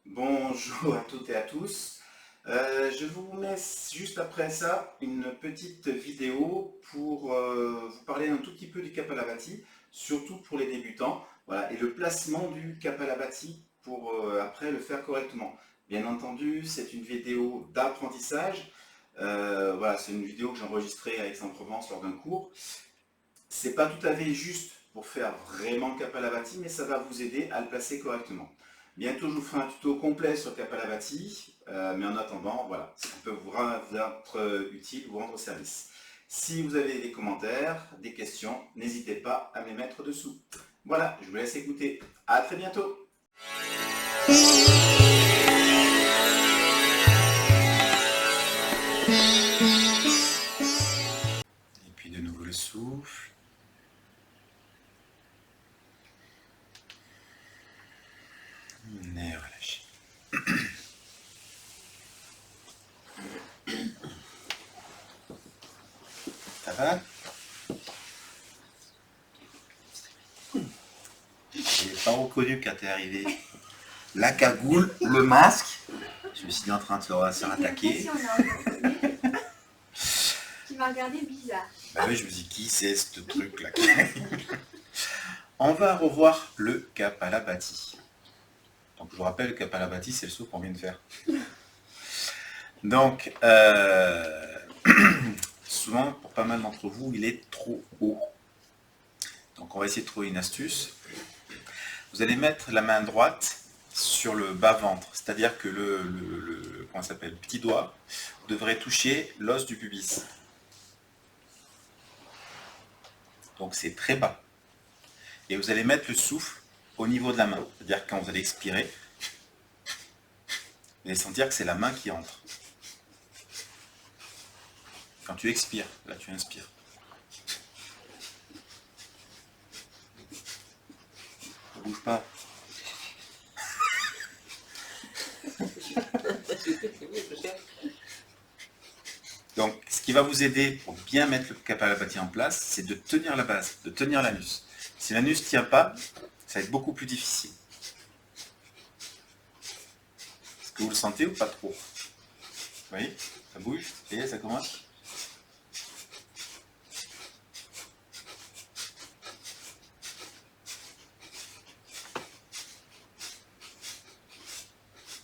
Bonjour à toutes et à tous. Je vous mets juste après ça une petite vidéo pour vous parler un tout petit peu du Kapalabhati, surtout pour les débutants, voilà, et le placement du Kapalabhati pour après le faire correctement. Bien entendu, c'est une vidéo d'apprentissage. Voilà, c'est une vidéo que j'ai enregistrée à Aix-en-Provence lors d'un cours. C'est pas tout à fait juste pour faire vraiment le Kapalabhati, mais ça va vous aider à le placer correctement. Bientôt, je vous ferai un tuto complet sur Kapalabhati, mais en attendant, voilà, ça peut vous être utile, vous rendre service. Si vous avez des commentaires, des questions, n'hésitez pas à me les mettre dessous. Voilà, je vous laisse écouter. À très bientôt. Et puis de nouveau le souffle. Nez relâché. Ça va? Je n'ai pas reconnu quand t'es arrivé. La cagoule, le masque. Je me suis dit en train de se faire attaquer. Tu m'as regardé bizarre. Bah oui, je me suis dit, qui c'est ce truc-là? On va revoir le Kapalabhati. Donc je vous rappelle, le Kapalabhati, c'est le saut qu'on vient de faire. Donc, souvent, pour pas mal d'entre vous, il est trop haut. Donc on va essayer de trouver une astuce. Vous allez mettre la main droite sur le bas-ventre, c'est-à-dire que comment ça s'appelle, petit doigt devrait toucher l'os du pubis. Donc c'est très bas. Et vous allez mettre le souffle au niveau de la main. C'est-à-dire que quand vous allez expirer, vous allez sentir que c'est la main qui entre. Quand tu expires, là tu inspires. Ne bouge pas. Donc, ce qui va vous aider pour bien mettre le Kapalabhati en place, c'est de tenir la base, de tenir l'anus. Si l'anus ne tient pas, ça va être beaucoup plus difficile. Est-ce que vous le sentez ou pas trop? Vous voyez, ça bouge, et ça commence.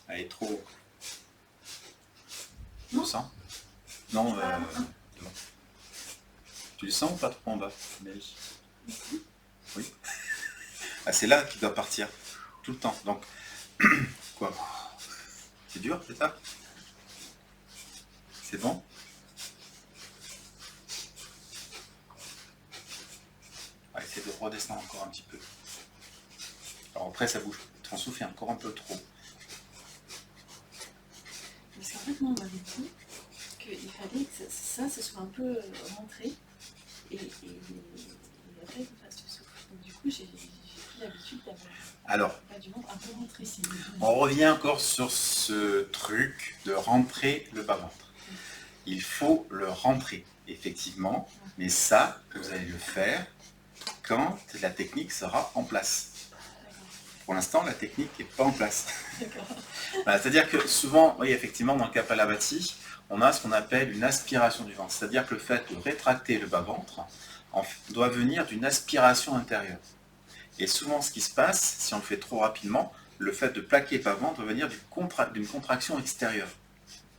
Allez, trop haut. Tu le sens? Non, non. Tu le sens ou pas trop en bas? Oui. Ah, c'est là qu'il doit partir, tout le temps. Donc, quoi? C'est dur, c'est ça? C'est bon? On va essayer de redescendre encore un petit peu. Alors après, ça bouge. Ton souffle est encore un peu trop. Parce qu'en fait, moi, on m'avait dit qu'il fallait que ça se soit un peu rentré et après qu'on fasse le souffle. Donc du coup, j'ai pris l'habitude d'avoir du ventre un peu rentré. On revient encore sur ce truc de rentrer le bas-ventre. Il faut le rentrer, effectivement, mais ça, vous allez le faire quand la technique sera en place. Pour l'instant, la technique n'est pas en place. Voilà, c'est-à-dire que souvent, oui, effectivement, dans le Kapalabhati, on a ce qu'on appelle une aspiration du ventre. C'est-à-dire que le fait de rétracter le bas-ventre doit venir d'une aspiration intérieure. Et souvent, ce qui se passe, si on le fait trop rapidement, le fait de plaquer le bas-ventre va venir d'une contraction extérieure.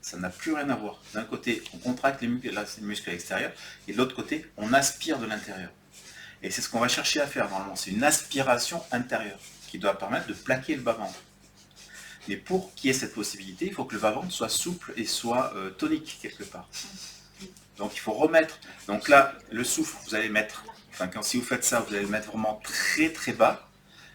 Ça n'a plus rien à voir. D'un côté, on contracte les muscles à l'extérieur, et de l'autre côté, on aspire de l'intérieur. Et c'est ce qu'on va chercher à faire normalement. C'est une aspiration intérieure qui doit permettre de plaquer le bas-ventre. Mais pour qu'il y ait cette possibilité, il faut que le bas-ventre soit souple et soit tonique quelque part. Donc il faut remettre. Donc là, le souffle, vous allez mettre. Enfin, si vous faites ça, vous allez le mettre vraiment très très bas.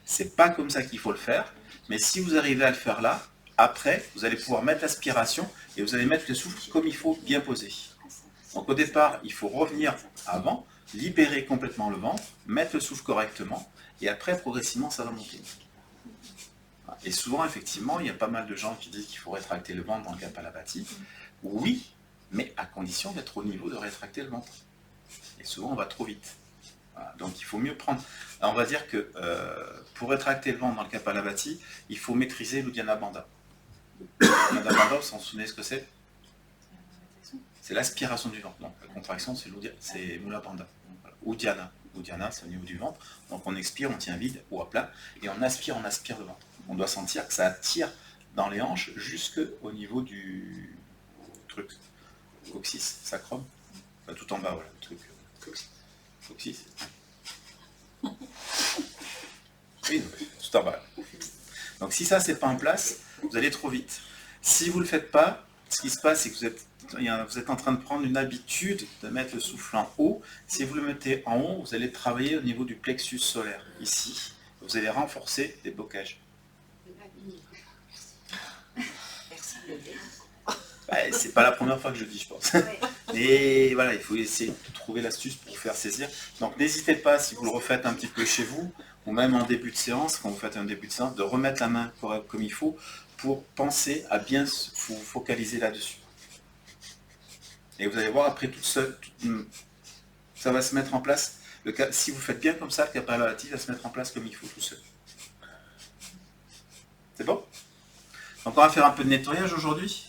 C'est pas comme ça qu'il faut le faire. Mais si vous arrivez à le faire là, après, vous allez pouvoir mettre l'aspiration et vous allez mettre le souffle comme il faut, bien posé. Donc au départ, il faut revenir avant, libérer complètement le ventre, mettre le souffle correctement, et après, progressivement, ça va monter. Et souvent, effectivement, il y a pas mal de gens qui disent qu'il faut rétracter le ventre dans le Kapalabhati. Oui, mais à condition d'être au niveau de rétracter le ventre. Et souvent, on va trop vite. Voilà, donc il faut mieux prendre. Alors, on va dire que pour rétracter le ventre dans le Kapalabhati, il faut maîtriser l'Uddiyana Bandha. L'Uddiyana Bandha, vous vous souvenez ce que c'est? C'est l'aspiration du ventre. Donc la contraction, c'est Mula Bandha. Voilà. Uddiyana. Uddiyana, c'est au niveau du ventre. Donc on expire, on tient vide ou à plat, et on aspire le ventre. On doit sentir que ça attire dans les hanches jusqu'au niveau du truc. Coccyx, sacrum. Enfin, tout en bas, voilà, le truc. Coccyx. Oui, tout en bas. Donc si ça, c'est pas en place, vous allez trop vite. Si vous ne le faites pas, ce qui se passe, c'est que vous êtes en train de prendre une habitude de mettre le souffle en haut. Si vous le mettez en haut, vous allez travailler au niveau du plexus solaire, ici. Vous allez renforcer les blocages. Ouais, c'est pas la première fois que je le dis, je pense. Et voilà, il faut essayer de trouver l'astuce pour vous faire saisir. Donc n'hésitez pas, si vous le refaites un petit peu chez vous, ou même en début de séance, quand vous faites un début de séance, de remettre la main comme il faut pour penser à bien vous focaliser là-dessus. Et vous allez voir après toute seule, ça va se mettre en place. Si vous faites bien comme ça, le Kapalabhati va se mettre en place comme il faut tout seul. C'est bon? Donc on va faire un peu de nettoyage aujourd'hui.